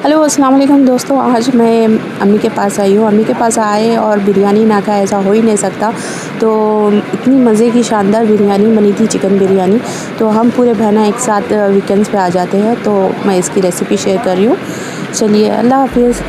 Hello अस्सलाम वालेकुम दोस्तों, आज मैं अम्मी के पास आई हूँ। अम्मी के पास आए और बिरयानी ना खाए ऐसा हो ही नहीं सकता। तो इतनी मज़े की शानदार बिरयानी बनी थी, चिकन बिरयानी। तो हम पूरे बहना एक साथ वीकेंड्स पे आ जाते हैं, तो मैं इसकी रेसिपी शेयर कर रही हूँ। चलिए, अल्लाह हाफ़िज़।